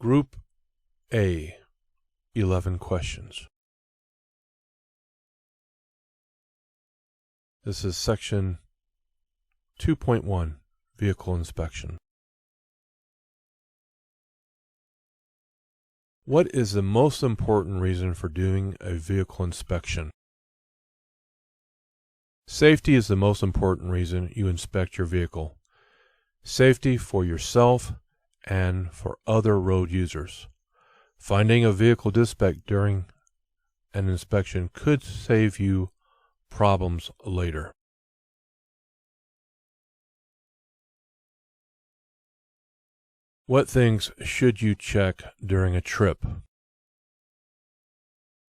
Group A, 11 questions. This is section 2.1, Vehicle Inspection. What is the most important reason for doing a vehicle inspection? Safety is the most important reason you inspect your vehicle. Safety for yourself and for other road users. Finding a vehicle defect during an inspection could save you problems later. What things should you check during a trip?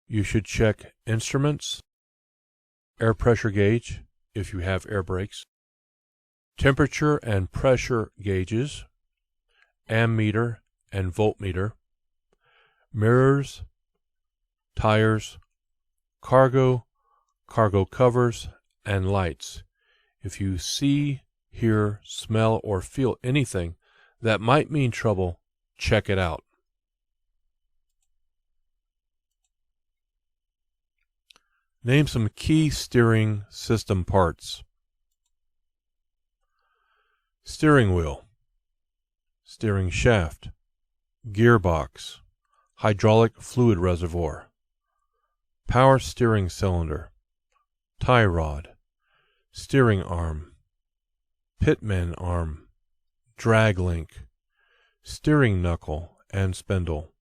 You should check instruments, air pressure gauge if you have air brakes, temperature and pressure gauges, ammeter and voltmeter, mirrors, tires, cargo covers, and lights. If you see, hear, smell, or feel anything that might mean trouble, check it out. Name some key steering system parts. Steering wheel, steering shaft, gearbox, hydraulic fluid reservoir, power steering cylinder, tie rod, steering arm, pitman arm, drag link, steering knuckle and spindle.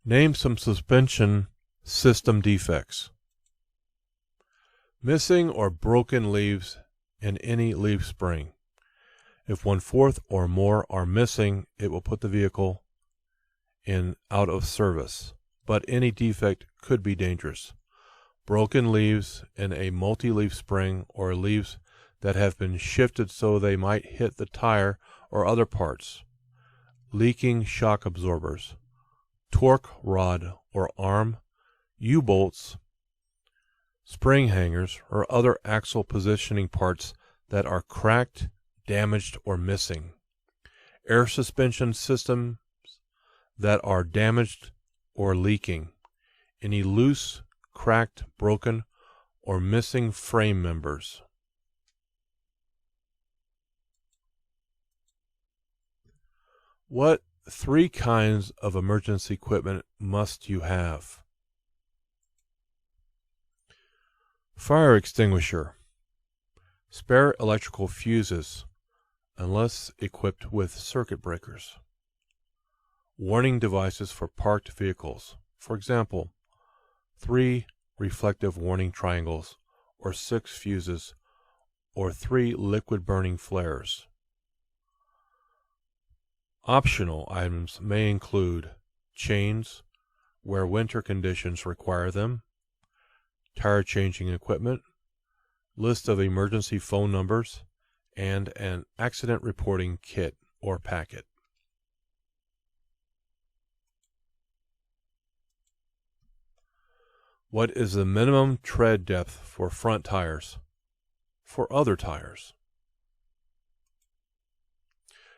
Name some suspension system defects. Missing or broken leaves in any leaf spring. If 1/4 or more are missing, it will put the vehicle in out of service, but any defect could be dangerous. Broken leaves in a multi-leaf spring or leaves that have been shifted so they might hit the tire or other parts. Leaking shock absorbers, torque rod or arm, U-bolts, spring hangers, or other axle positioning parts that are cracked, damaged, or missing. Air suspension systems that are damaged or leaking. Any loose, cracked, broken, or missing frame members. What 3 kinds of emergency equipment must you have? Fire extinguisher. Spare electrical fuses, unless equipped with circuit breakers. Warning devices for parked vehicles. For example, 3 reflective warning triangles, or 6 fuses, or 3 liquid burning flares. Optional items may include chains, where winter conditions require them, tire changing equipment, list of emergency phone numbers, and an accident reporting kit or packet. What is the minimum tread depth for front tires? For other tires,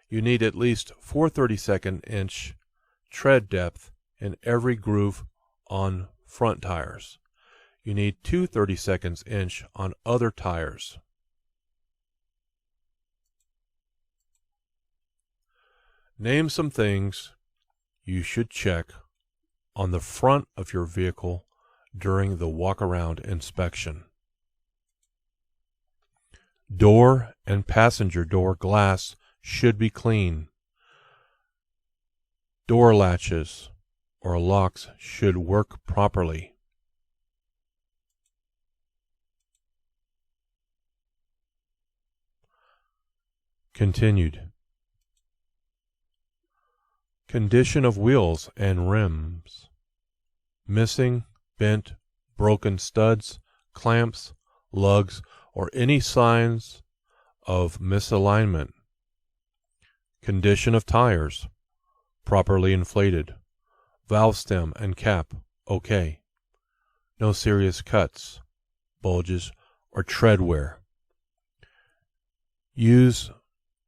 you need at least 4 32nd-inch tread depth in every groove on front tires. You need 2 32nd-inch on other tires. Name some things you should check on the front of your vehicle during the walk-around inspection. Door and passenger door glass should be clean. Door latches or locks should work properly. Continued. Condition of wheels and rims. Missing, bent, broken studs, clamps, lugs, or any signs of misalignment. Condition of tires. Properly inflated. Valve stem and cap, okay. No serious cuts, bulges, or tread wear. Use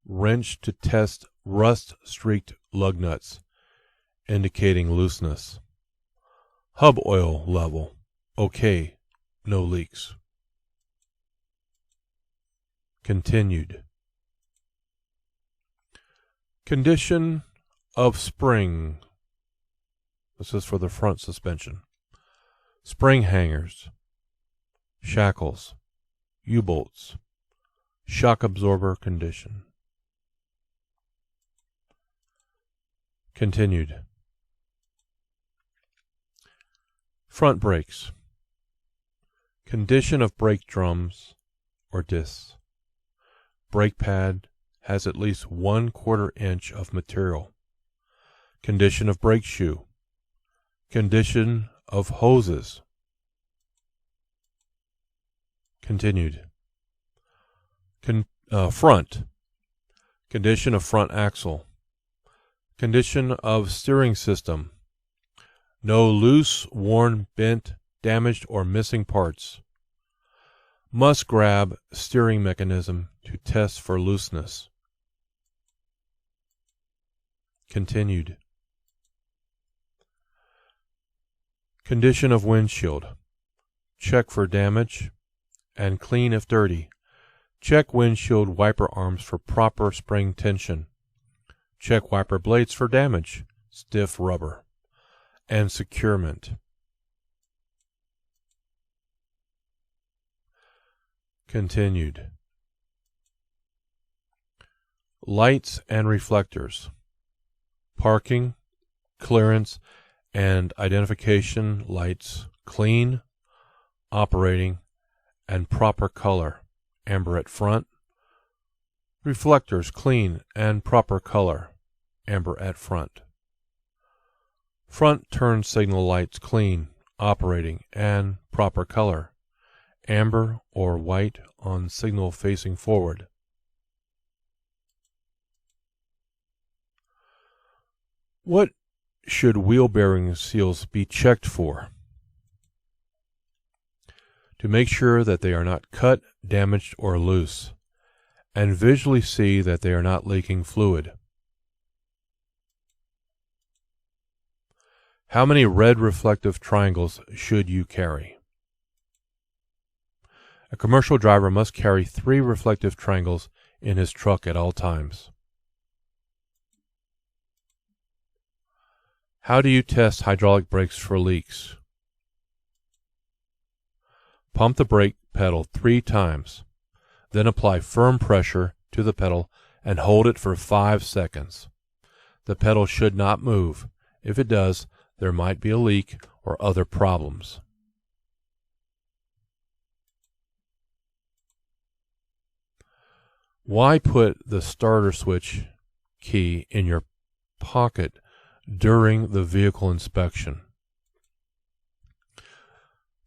Wrench to test rust-streaked lug nuts, indicating looseness. Hub oil level. Okay, no leaks. Continued. Condition of spring. This is for the front suspension. Spring hangers, shackles, U-bolts, shock absorber condition. Continued. Front brakes. Condition of brake drums or discs. Brake pad has at least 1/4 inch of material. Condition of brake shoe. Condition of hoses. Continued. Front. Condition of front axle. Condition of steering system. No loose, worn, bent, damaged, or missing parts. Must grab steering mechanism to test for looseness. Continued. Condition of windshield. Check for damage and clean if dirty. Check windshield wiper arms for proper spring tension. Check wiper blades for damage, stiff rubber, and securement. Continued. Lights and reflectors. Parking, clearance, and identification lights clean, operating, and proper color, amber at front. Reflectors clean and proper color, amber at front. Front turn signal lights clean, operating, and proper color, amber or white on signal facing forward. What should wheel bearing seals be checked for? To make sure that they are not cut, damaged, or loose, and visually see that they are not leaking fluid. How many red reflective triangles should you carry? A commercial driver must carry 3 reflective triangles in his truck at all times. How do you test hydraulic brakes for leaks? Pump the brake pedal 3 times, then apply firm pressure to the pedal and hold it for 5 seconds. The pedal should not move. If it does, there might be a leak or other problems. Why put the starter switch key in your pocket during the vehicle inspection?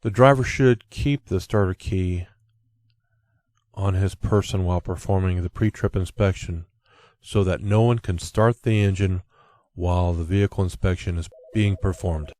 The driver should keep the starter key on his person while performing the pre-trip inspection so that no one can start the engine while the vehicle inspection is being performed.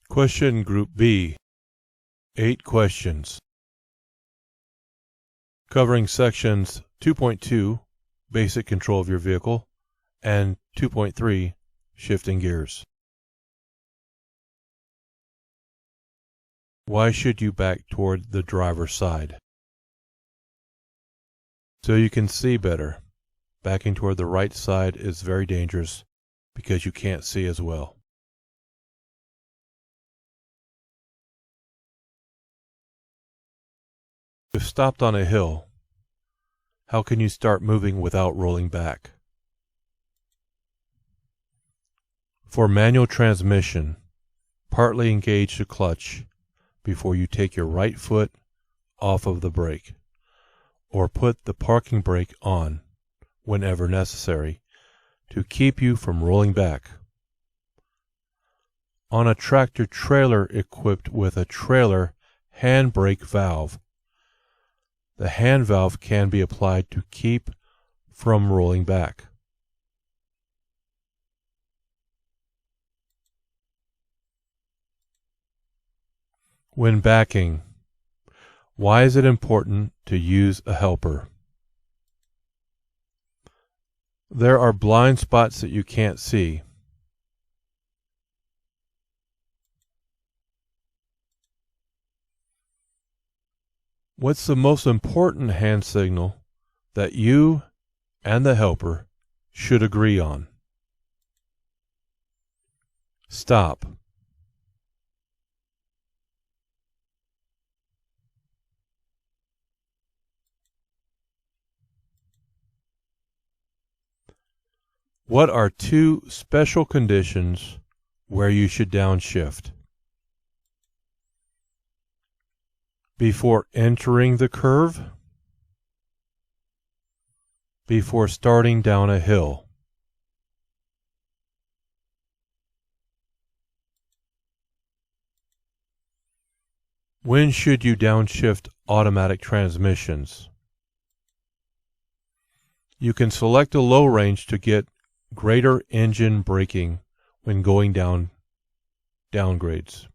Question Group B. 8 questions. Covering sections 2.2, Basic Control of your Vehicle, and 2.3, Shifting Gears. Why should you back toward the driver's side? So you can see better. Backing toward the right side is very dangerous because you can't see as well. If stopped on a hill, how can you start moving without rolling back? For manual transmission, partly engage the clutch before you take your right foot off of the brake, or put the parking brake on whenever necessary to keep you from rolling back. On a tractor trailer equipped with a trailer handbrake valve, the hand valve can be applied to keep from rolling back. When backing, why is it important to use a helper? There are blind spots that you can't see. What's the most important hand signal that you and the helper should agree on? Stop. What are two special conditions where you should downshift? Before entering the curve, before starting down a hill. When should you downshift automatic transmissions? You can select a low range to get greater engine braking when going down downgrades.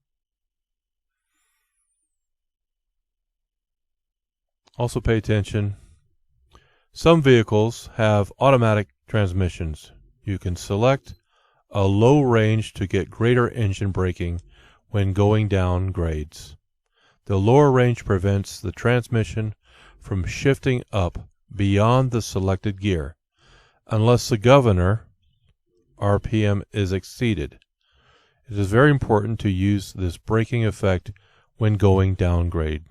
Also pay attention. Some vehicles have automatic transmissions. You can select a low range to get greater engine braking when going down grades. The lower range prevents the transmission from shifting up beyond the selected gear, unless the governor RPM is exceeded. It is very important to use this braking effect when going downgrade.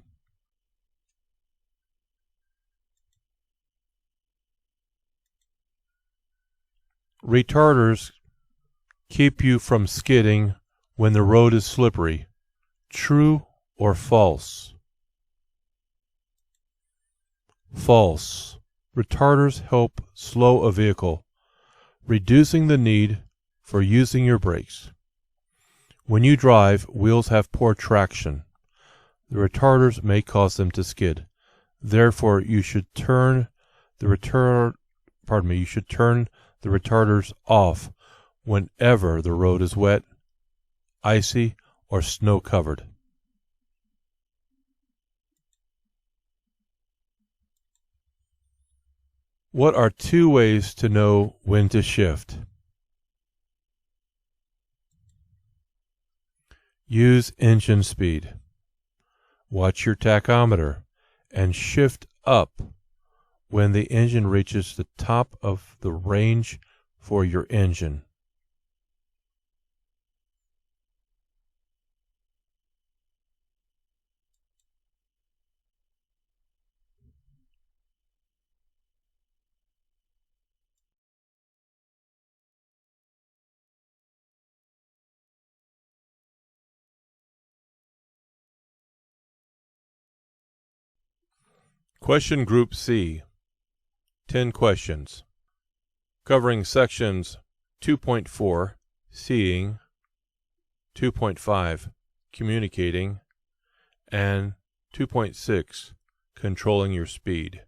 Retarders keep you from skidding when the road is slippery. True or false? False. Retarders help slow a vehicle, reducing the need for using your brakes. When you drive, wheels have poor traction. The retarders may cause them to skid. Therefore, you should turn the retarders off whenever the road is wet, icy, or snow covered. What are two ways to know when to shift? Use engine speed. Watch your tachometer and shift up when the engine reaches the top of the range for your engine. Question Group C, 10 questions, covering sections 2.4, Seeing, 2.5, Communicating, and 2.6, Controlling your speed.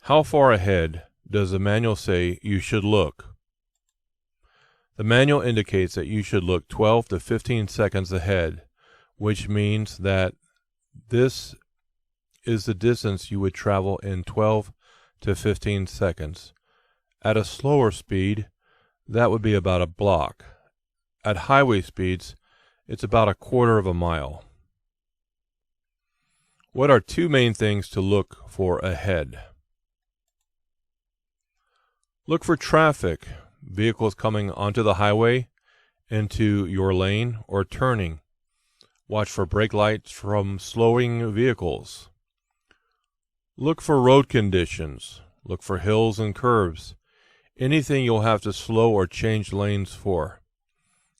How far ahead does the manual say you should look? The manual indicates that you should look 12 to 15 seconds ahead, which means that this is the distance you would travel in 12 to 15 seconds. At a slower speed, that would be about a block. At highway speeds, it's about a quarter of a mile. What are two main things to look for ahead? Look for traffic, vehicles coming onto the highway, into your lane, or turning. Watch for brake lights from slowing vehicles. Look for road conditions. Look for hills and curves. Anything you'll have to slow or change lanes for.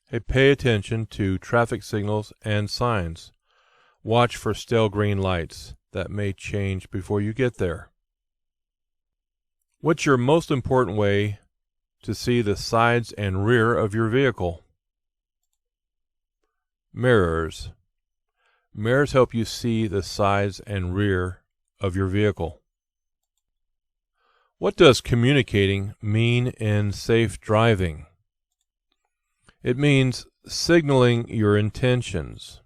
Hey, pay attention to traffic signals and signs. Watch for stale green lights that may change before you get there. What's your most important way to see the sides and rear of your vehicle? Mirrors. Mirrors help you see the sides and rear of your vehicle. What does communicating mean in safe driving? It means signaling your intentions.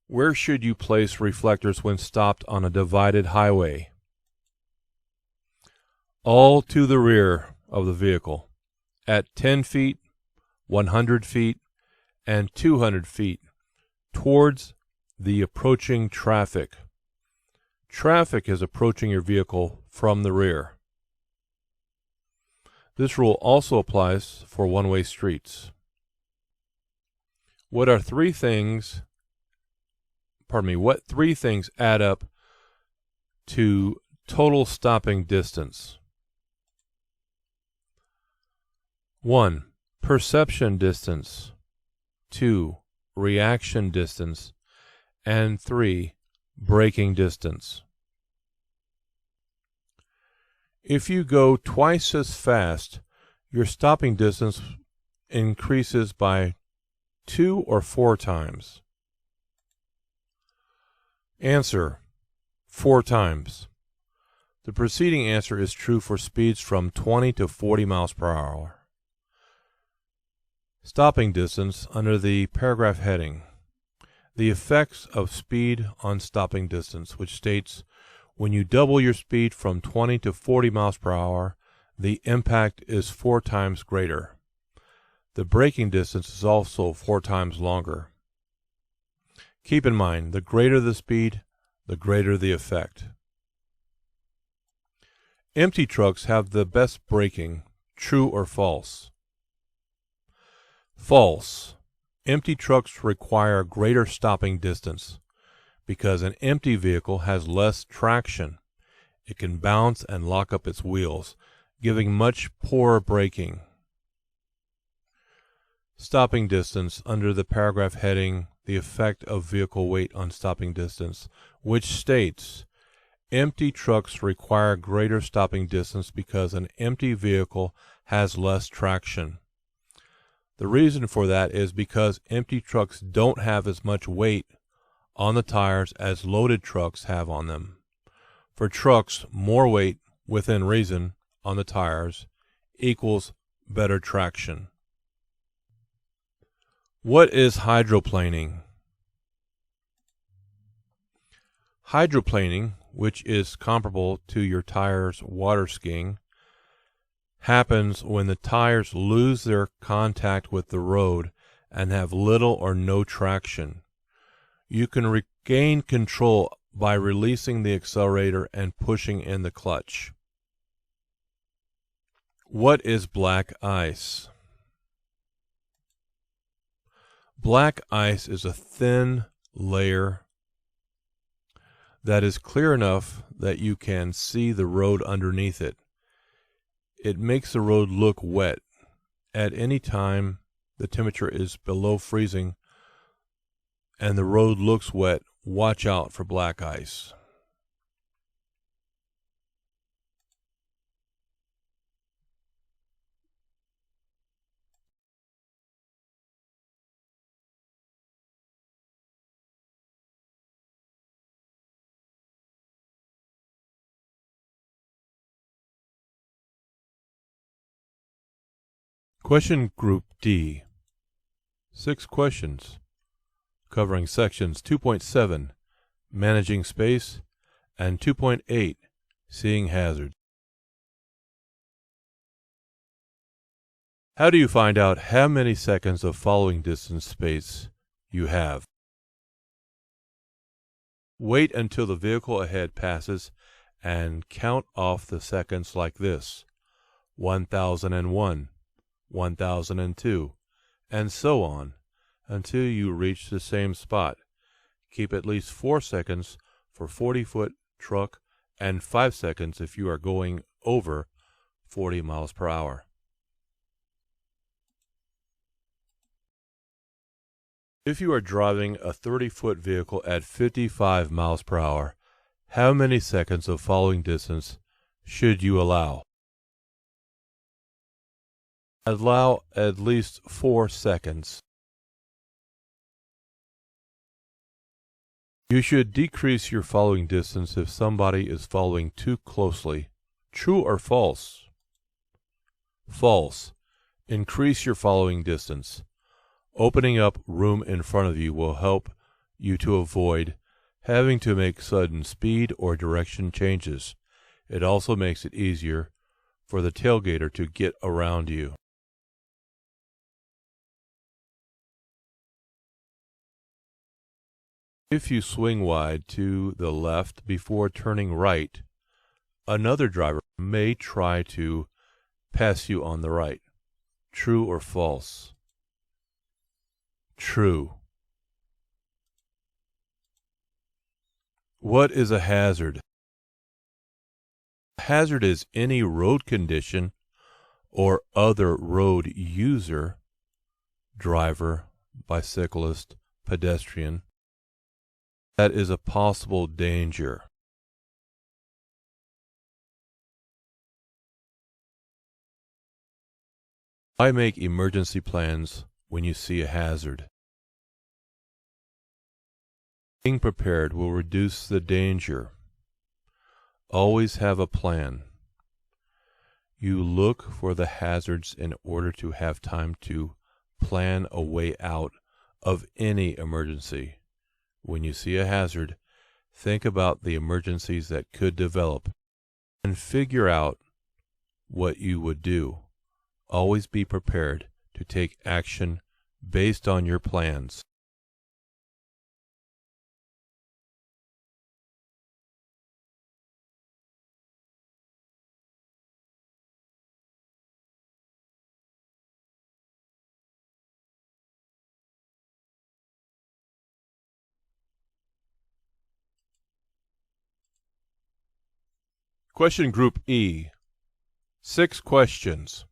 Where should you place reflectors when stopped on a divided highway? All to the rear of the vehicle, at 10 feet, 100 feet, and 200 feet, towards the approaching traffic. Traffic is approaching your vehicle from the rear. This rule also applies for one-way streets. What three things add up to total stopping distance? 1. Perception distance. 2. Reaction distance. And 3. Braking distance. If you go twice as fast, your stopping distance increases by 2 or 4 times. Answer: 4 times. The preceding answer is true for speeds from 20 to 40 miles per hour. Stopping distance under the paragraph heading. The effects of speed on stopping distance, which states when you double your speed from 20 to 40 miles per hour, the impact is 4 times greater. The braking distance is also 4 times longer. Keep in mind, the greater the speed, the greater the effect. Empty trucks have the best braking. True or false? False. Empty trucks require greater stopping distance because an empty vehicle has less traction. It can bounce and lock up its wheels, giving much poorer braking. Stopping distance under the paragraph heading, the effect of vehicle weight on stopping distance, which states empty trucks require greater stopping distance because an empty vehicle has less traction. The reason for that is because empty trucks don't have as much weight on the tires as loaded trucks have on them. For trucks, more weight within reason on the tires equals better traction. What is hydroplaning? Hydroplaning, which is comparable to your tires water skiing, happens when the tires lose their contact with the road and have little or no traction. You can regain control by releasing the accelerator and pushing in the clutch. What is black ice? Black ice is a thin layer that is clear enough that you can see the road underneath it. It makes the road look wet. At any time the temperature is below freezing and the road looks wet, watch out for black ice. Question Group D. 6 questions covering sections 2.7, Managing Space, and 2.8, Seeing Hazards. How do you find out how many seconds of following distance space you have? Wait until the vehicle ahead passes and count off the seconds like this: 1001, 1002, and so on, until you reach the same spot. Keep at least 4 seconds for 40-foot truck and 5 seconds if you are going over 40 miles per hour. If you are driving a 30-foot vehicle at 55 miles per hour, how many seconds of following distance should you allow? Allow at least 4 seconds. You should decrease your following distance if somebody is following too closely. True or false? False. Increase your following distance. Opening up room in front of you will help you to avoid having to make sudden speed or direction changes. It also makes it easier for the tailgater to get around you. If you swing wide to the left before turning right, another driver may try to pass you on the right. True or false? True. What is a hazard? A hazard is any road condition or other road user, driver, bicyclist, pedestrian, that is a possible danger. Why make emergency plans when you see a hazard? Being prepared will reduce the danger. Always have a plan. You look for the hazards in order to have time to plan a way out of any emergency. When you see a hazard, think about the emergencies that could develop and figure out what you would do. Always be prepared to take action based on your plans. Question Group E. 6 questions.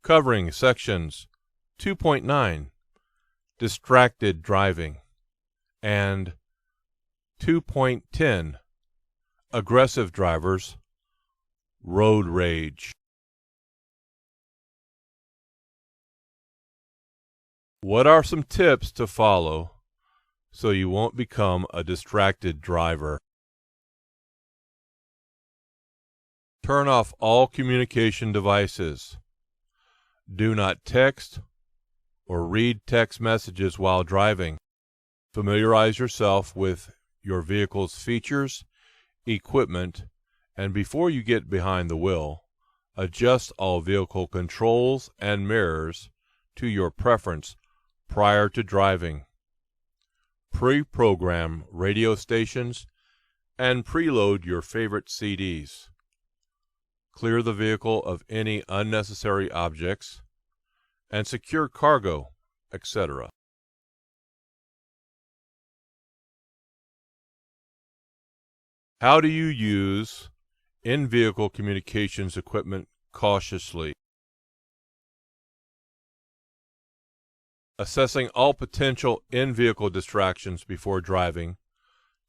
Covering sections 2.9, Distracted Driving, and 2.10, Aggressive Drivers, Road Rage. What are some tips to follow so you won't become a distracted driver? Turn off all communication devices. Do not text or read text messages while driving. Familiarize yourself with your vehicle's features, equipment, and before you get behind the wheel, adjust all vehicle controls and mirrors to your preference prior to driving. Pre-program radio stations and preload your favorite CDs. Clear the vehicle of any unnecessary objects, and secure cargo, etc. How do you use in-vehicle communications equipment cautiously? Assessing all potential in-vehicle distractions before driving,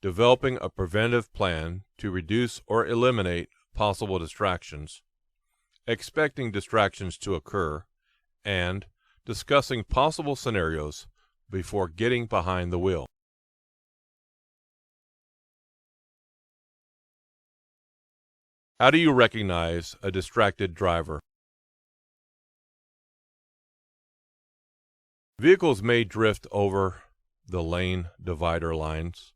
developing a preventive plan to reduce or eliminate possible distractions, expecting distractions to occur, and discussing possible scenarios before getting behind the wheel. How do you recognize a distracted driver? Vehicles may drift over the lane divider lines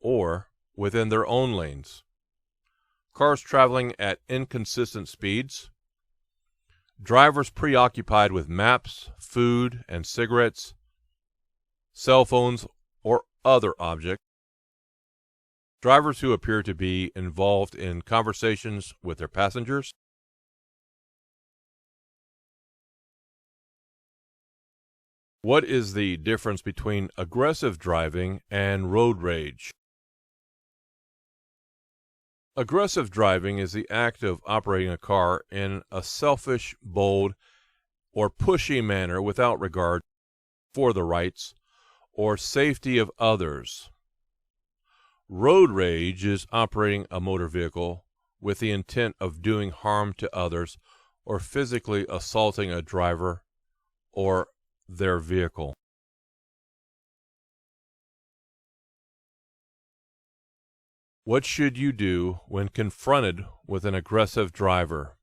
or within their own lanes. Cars traveling at inconsistent speeds, drivers preoccupied with maps, food, and cigarettes, cell phones, or other objects, drivers who appear to be involved in conversations with their passengers. What is the difference between aggressive driving and road rage? Aggressive driving is the act of operating a car in a selfish, bold, or pushy manner without regard for the rights or safety of others. Road rage is operating a motor vehicle with the intent of doing harm to others or physically assaulting a driver or their vehicle. What should you do when confronted with an aggressive driver?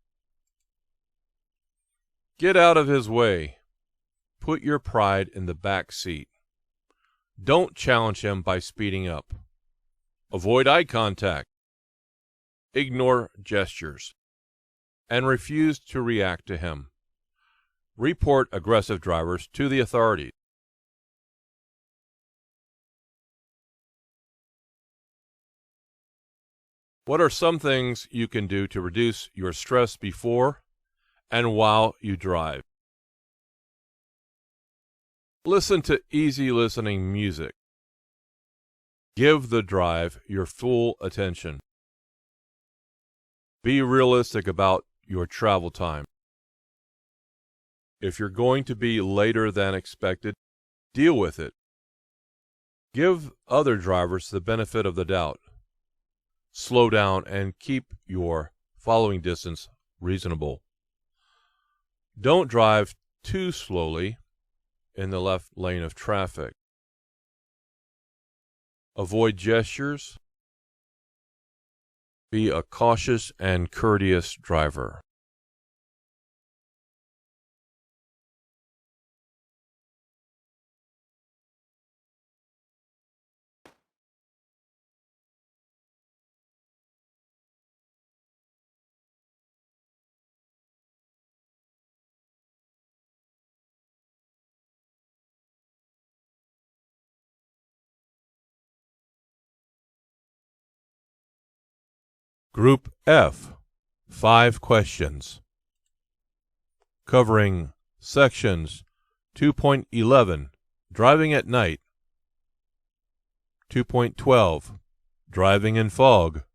Get out of his way. Put your pride in the back seat. Don't challenge him by speeding up. Avoid eye contact. Ignore gestures. And refuse to react to him. Report aggressive drivers to the authorities. What are some things you can do to reduce your stress before and while you drive? Listen to easy listening music. Give the drive your full attention. Be realistic about your travel time. If you're going to be later than expected, deal with it. Give other drivers the benefit of the doubt. Slow down and keep your following distance reasonable. Don't drive too slowly in the left lane of traffic. Avoid gestures. Be a cautious and courteous driver. Group F, 5 questions, covering sections 2.11, Driving at Night, 2.12, Driving in Fog,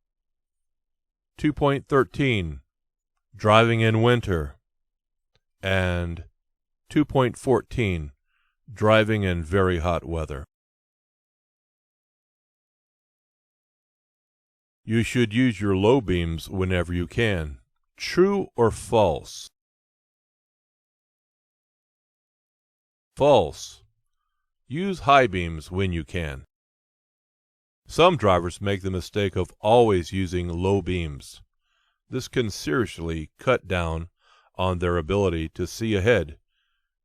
2.13, Driving in Winter, and 2.14, Driving in Very Hot Weather. You should use your low beams whenever you can. True or false? False. Use high beams when you can. Some drivers make the mistake of always using low beams. This can seriously cut down on their ability to see ahead.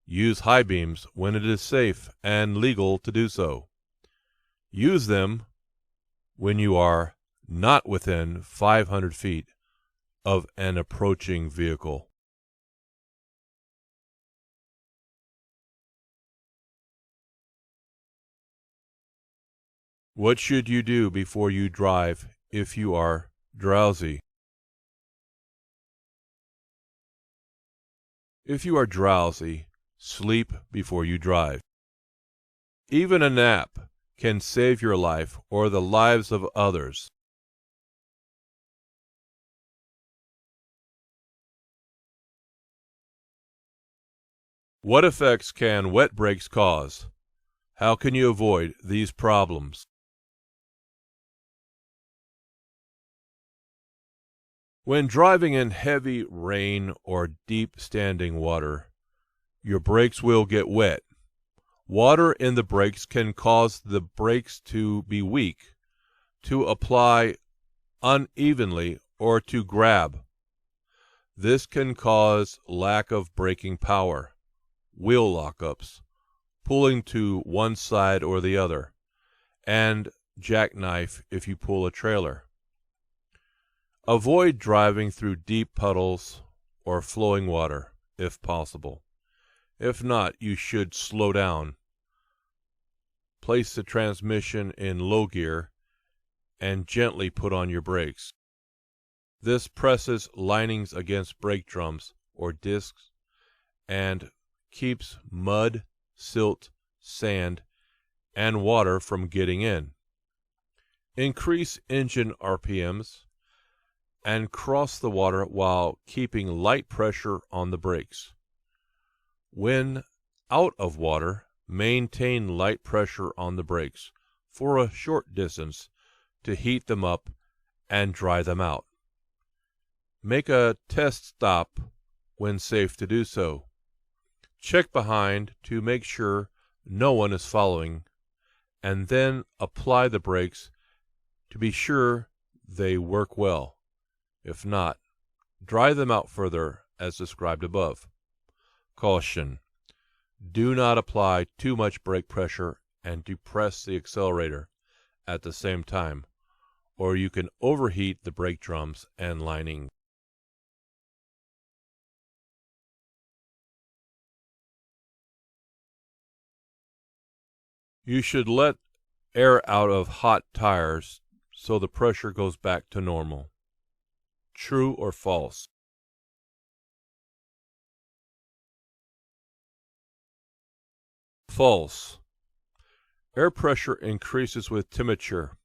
Use high beams when it is safe and legal to do so. Use them when you are not within 500 feet of an approaching vehicle. What should you do before you drive if you are drowsy? If you are drowsy, sleep before you drive. Even a nap can save your life or the lives of others. What effects can wet brakes cause? How can you avoid these problems? When driving in heavy rain or deep standing water, your brakes will get wet. Water in the brakes can cause the brakes to be weak, to apply unevenly, or to grab. This can cause lack of braking power, wheel lockups, pulling to one side or the other, and jackknife if you pull a trailer. Avoid driving through deep puddles or flowing water, if possible. If not, you should slow down. Place the transmission in low gear and gently put on your brakes. This presses linings against brake drums or discs and keeps mud, silt, sand, and water from getting in. Increase engine RPMs and cross the water while keeping light pressure on the brakes. When out of water, maintain light pressure on the brakes for a short distance to heat them up and dry them out. Make a test stop when safe to do so. Check behind to make sure no one is following, and then apply the brakes to be sure they work well. If not, dry them out further as described above. Caution: do not apply too much brake pressure and depress the accelerator at the same time, or you can overheat the brake drums and lining. You should let air out of hot tires so the pressure goes back to normal. True or false? False. Air pressure increases with temperature.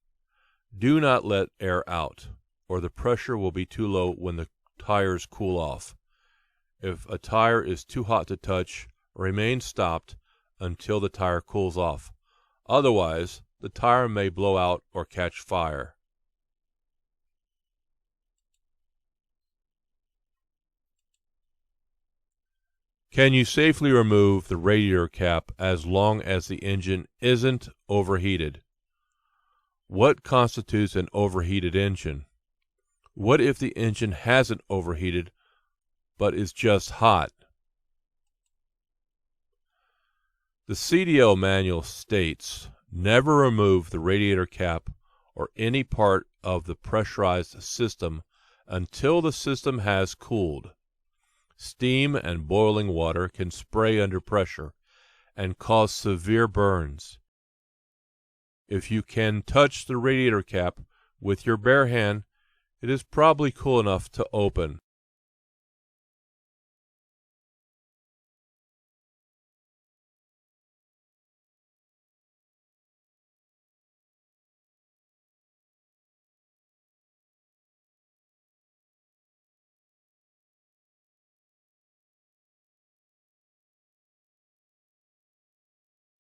Do not let air out, or the pressure will be too low when the tires cool off. If a tire is too hot to touch, remain stopped until the tire cools off. Otherwise, the tire may blow out or catch fire. Can you safely remove the radiator cap as long as the engine isn't overheated? What constitutes an overheated engine? What if the engine hasn't overheated but is just hot? The CDL Manual states, never remove the radiator cap or any part of the pressurized system until the system has cooled. Steam and boiling water can spray under pressure and cause severe burns. If you can touch the radiator cap with your bare hand, it is probably cool enough to open.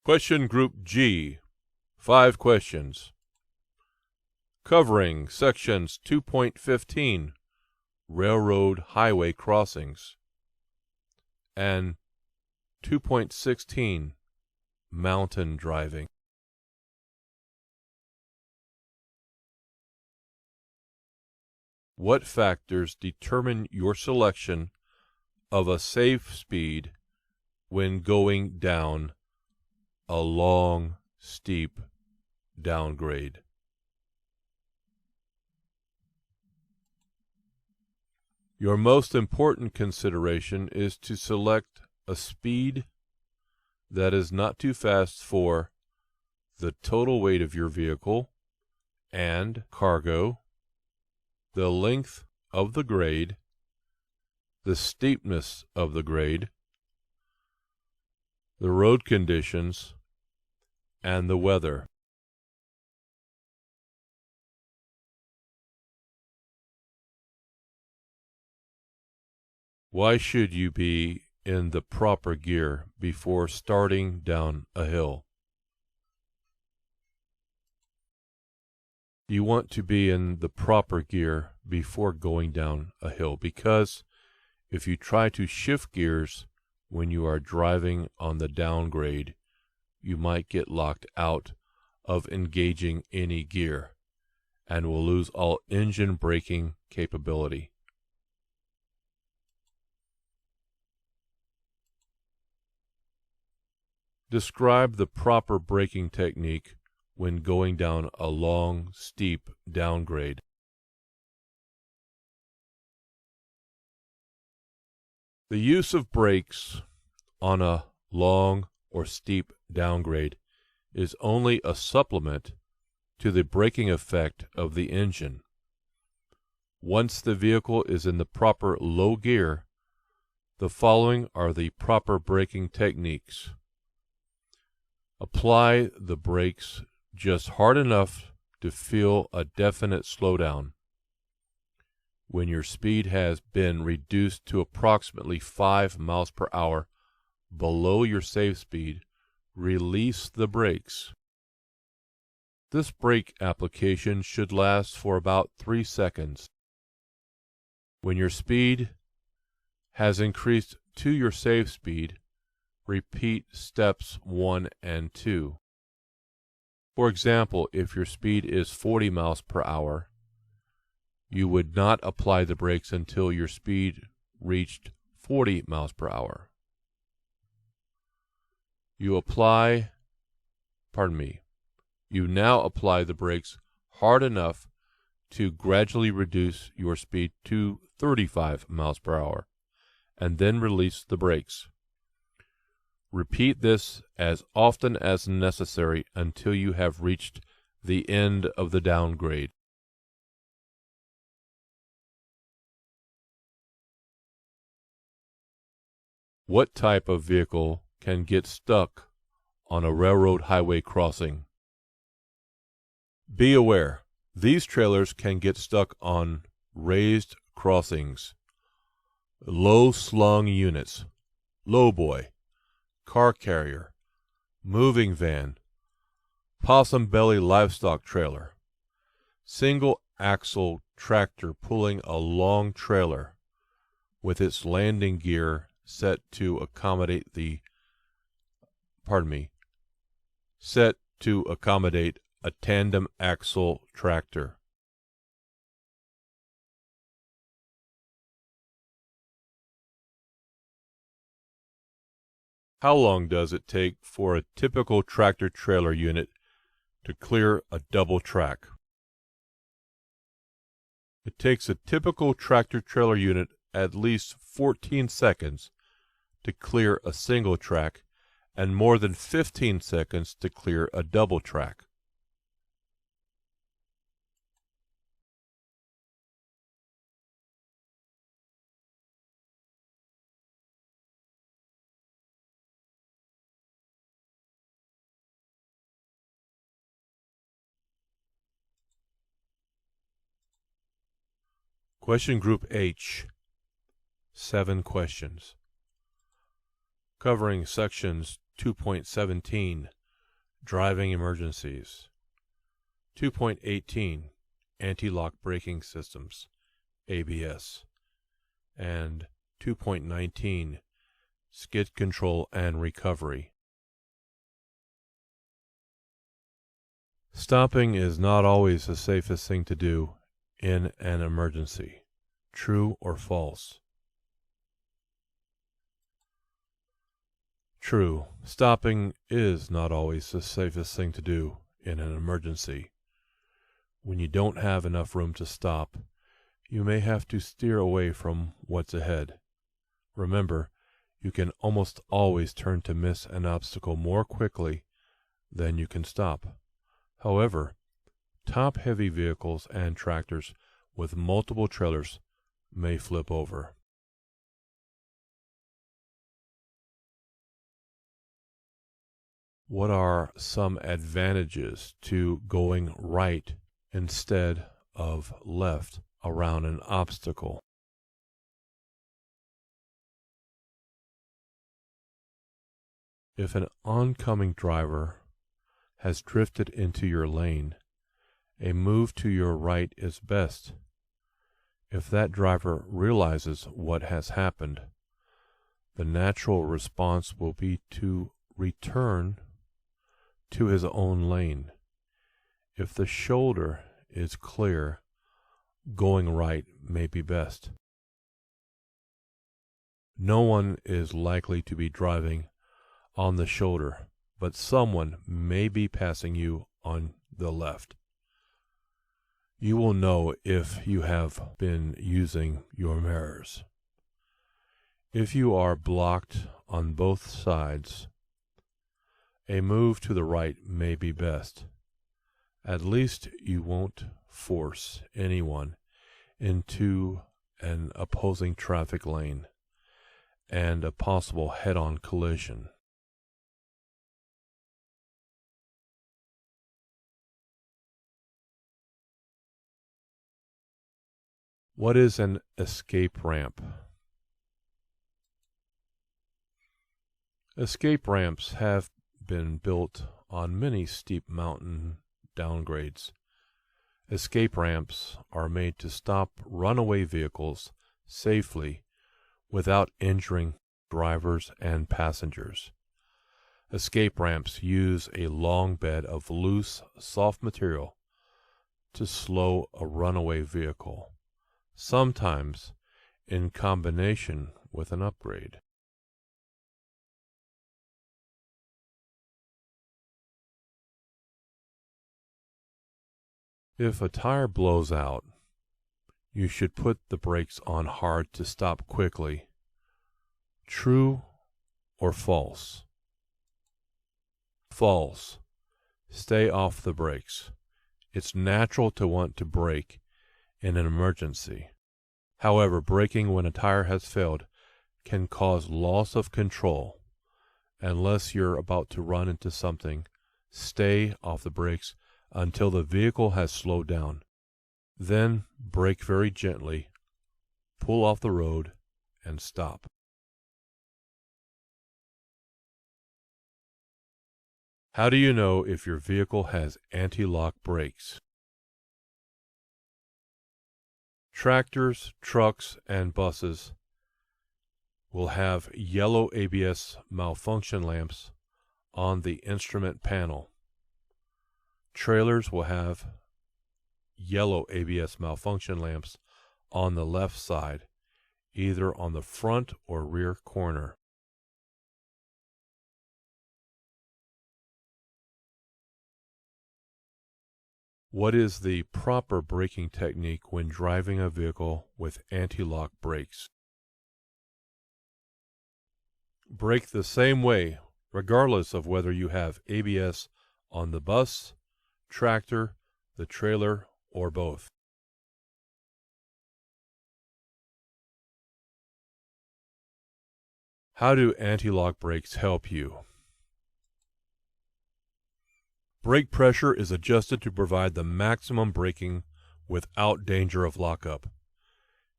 Question Group G. 5 questions. Covering Sections 2.15, Railroad Highway Crossings, and 2.16, Mountain Driving. What factors determine your selection of a safe speed when going down a long, steep downgrade? Your most important consideration is to select a speed that is not too fast for the total weight of your vehicle and cargo, the length of the grade, the steepness of the grade, the road conditions, and the weather. Why should you be in the proper gear before starting down a hill? You want to be in the proper gear before going down a hill, because if you try to shift gears when you are driving on the downgrade, you might get locked out of engaging any gear and will lose all engine braking capability. Describe the proper braking technique when going down a long, steep downgrade. The use of brakes on a long or steep downgrade is only a supplement to the braking effect of the engine. Once the vehicle is in the proper low gear, the following are the proper braking techniques. Apply the brakes just hard enough to feel a definite slowdown. When your speed has been reduced to approximately 5 miles per hour below your safe speed, release the brakes. This brake application should last for about 3 seconds. When your speed has increased to your safe speed, repeat steps 1 and 2. For example, if your speed is 40 miles per hour, You would not apply the brakes until your speed reached 40 miles per hour. You now apply the brakes hard enough to gradually reduce your speed to 35 miles per hour, and then release the brakes. Repeat this as often as necessary until you have reached the end of the downgrade. What type of vehicle can get stuck on a railroad highway crossing? Be aware, these trailers can get stuck on raised crossings, low-slung units, lowboy, car carrier, moving van, possum belly livestock trailer, single-axle tractor pulling a long trailer with its landing gear set to accommodate a tandem axle tractor. How long does it take for a typical tractor-trailer unit to clear a double track? It takes a typical tractor-trailer unit at least 14 seconds to clear a single track and more than 15 seconds to clear a double track. Question Group H, 7 questions. Covering sections 2.17, Driving Emergencies, 2.18, Anti-Lock Braking Systems, ABS, and 2.19, Skid Control and Recovery. Stopping is not always the safest thing to do in an emergency. True or false? True. Stopping is not always the safest thing to do in an emergency. When you don't have enough room to stop, you may have to steer away from what's ahead. Remember, you can almost always turn to miss an obstacle more quickly than you can stop. However, top-heavy vehicles and tractors with multiple trailers may flip over. What are some advantages to going right instead of left around an obstacle? If an oncoming driver has drifted into your lane, a move to your right is best. If that driver realizes what has happened, the natural response will be to return to his own lane. If the shoulder is clear, going right may be best. No one is likely to be driving on the shoulder, but someone may be passing you on the left. You will know if you have been using your mirrors. If you are blocked on both sides, a move to the right may be best. At least you won't force anyone into an opposing traffic lane and a possible head-on collision. What is an escape ramp? Escape ramps have been built on many steep mountain downgrades. Escape ramps are made to stop runaway vehicles safely without injuring drivers and passengers. Escape ramps use a long bed of loose, soft material to slow a runaway vehicle. sometimes in combination with an upgrade. If a tire blows out, you should put the brakes on hard to stop quickly. True or false? False. Stay off the brakes. It's natural to want to brake in an emergency. However, braking when a tire has failed can cause loss of control. Unless you're about to run into something, stay off the brakes until the vehicle has slowed down. Then brake very gently, pull off the road, and stop. How do you know if your vehicle has anti-lock brakes? Tractors, trucks, and buses will have yellow ABS malfunction lamps on the instrument panel. Trailers will have yellow ABS malfunction lamps on the left side, either on the front or rear corner. What is the proper braking technique when driving a vehicle with anti-lock brakes? Brake the same way, regardless of whether you have ABS on the bus, tractor, the trailer, or both. How do anti-lock brakes help you? Brake pressure is adjusted to provide the maximum braking without danger of lockup.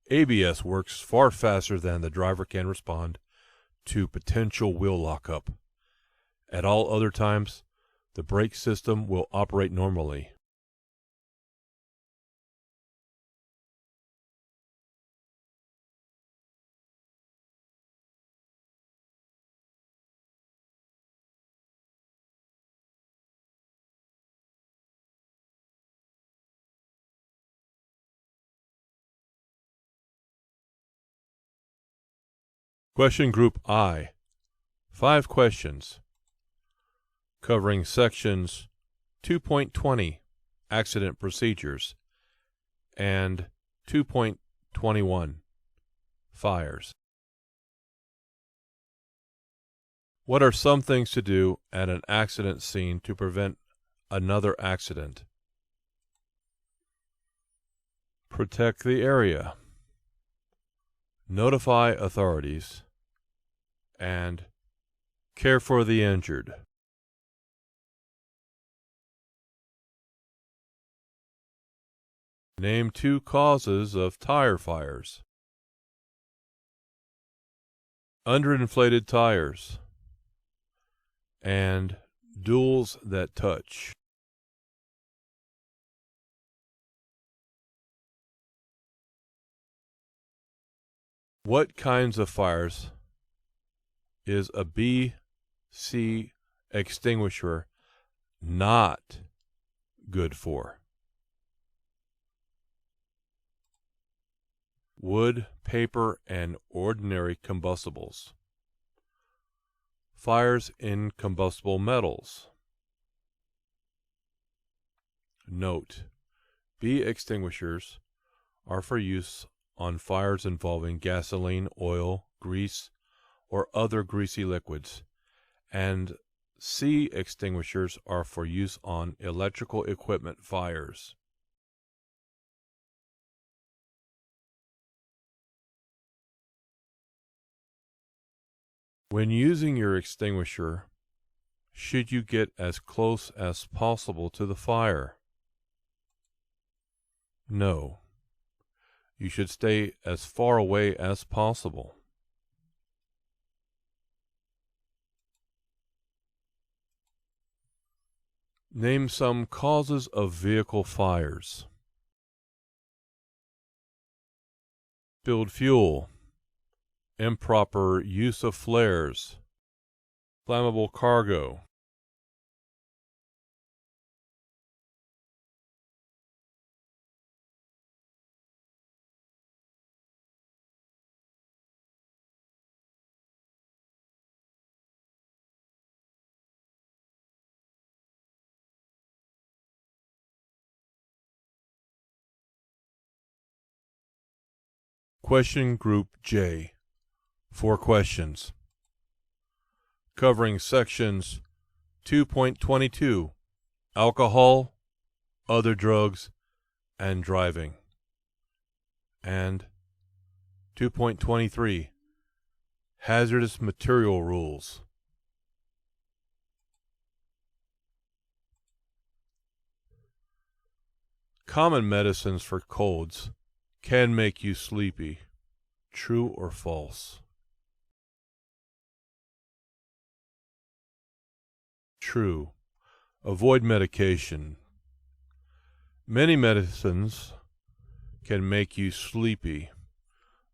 ABS works far faster than the driver can respond to potential wheel lockup. At all other times, the brake system will operate normally. Question Group I. 5 questions covering sections 2.20 Accident Procedures and 2.21 Fires. What are some things to do at an accident scene to prevent another accident? Protect the area. Notify authorities, and care for the injured. Name 2 causes of tire fires. Underinflated tires and duals that touch. What kinds of fires is a BC extinguisher not good for? Wood, paper, and ordinary combustibles. Fires in combustible metals. Note: B extinguishers are for use on fires involving gasoline, oil, grease, or other greasy liquids, and C extinguishers are for use on electrical equipment fires. When using your extinguisher, should you get as close as possible to the fire? No. You should stay as far away as possible. Name some causes of vehicle fires. Spilled fuel, improper use of flares, flammable cargo. Question Group J. 4 questions. Covering sections 2.22, Alcohol, Other Drugs, and Driving, and 2.23, Hazardous Material Rules. Common medicines for colds can make you sleepy. True or false? True. Avoid medication. Many medicines can make you sleepy.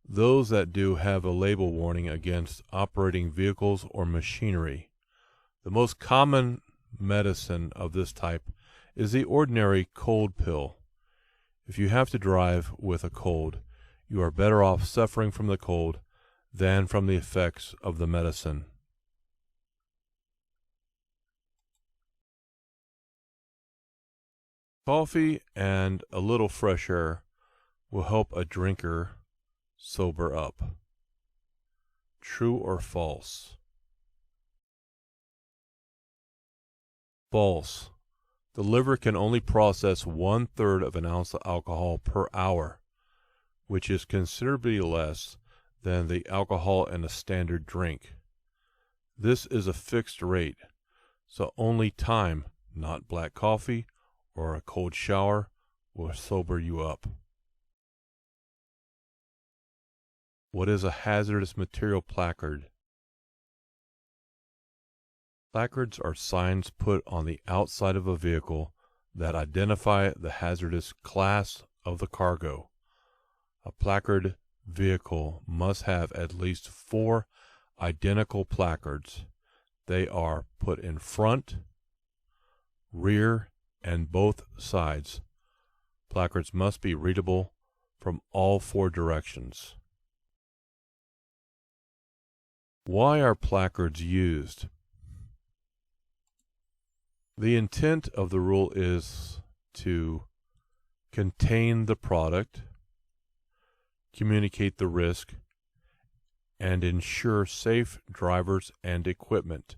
Those that do have a label warning against operating vehicles or machinery. The most common medicine of this type is the ordinary cold pill. If you have to drive with a cold, you are better off suffering from the cold than from the effects of the medicine. Coffee and a little fresh air will help a drinker sober up. True or false? False. The liver can only process 1/3 of an ounce of alcohol per hour, which is considerably less than the alcohol in a standard drink. This is a fixed rate, so only time, not black coffee or a cold shower, will sober you up. What is a hazardous material placard? Placards are signs put on the outside of a vehicle that identify the hazardous class of the cargo. A placard vehicle must have at least 4 identical placards. They are put in front, rear, and both sides. Placards must be readable from all 4 directions. Why are placards used? The intent of the rule is to contain the product, communicate the risk, and ensure safe drivers and equipment.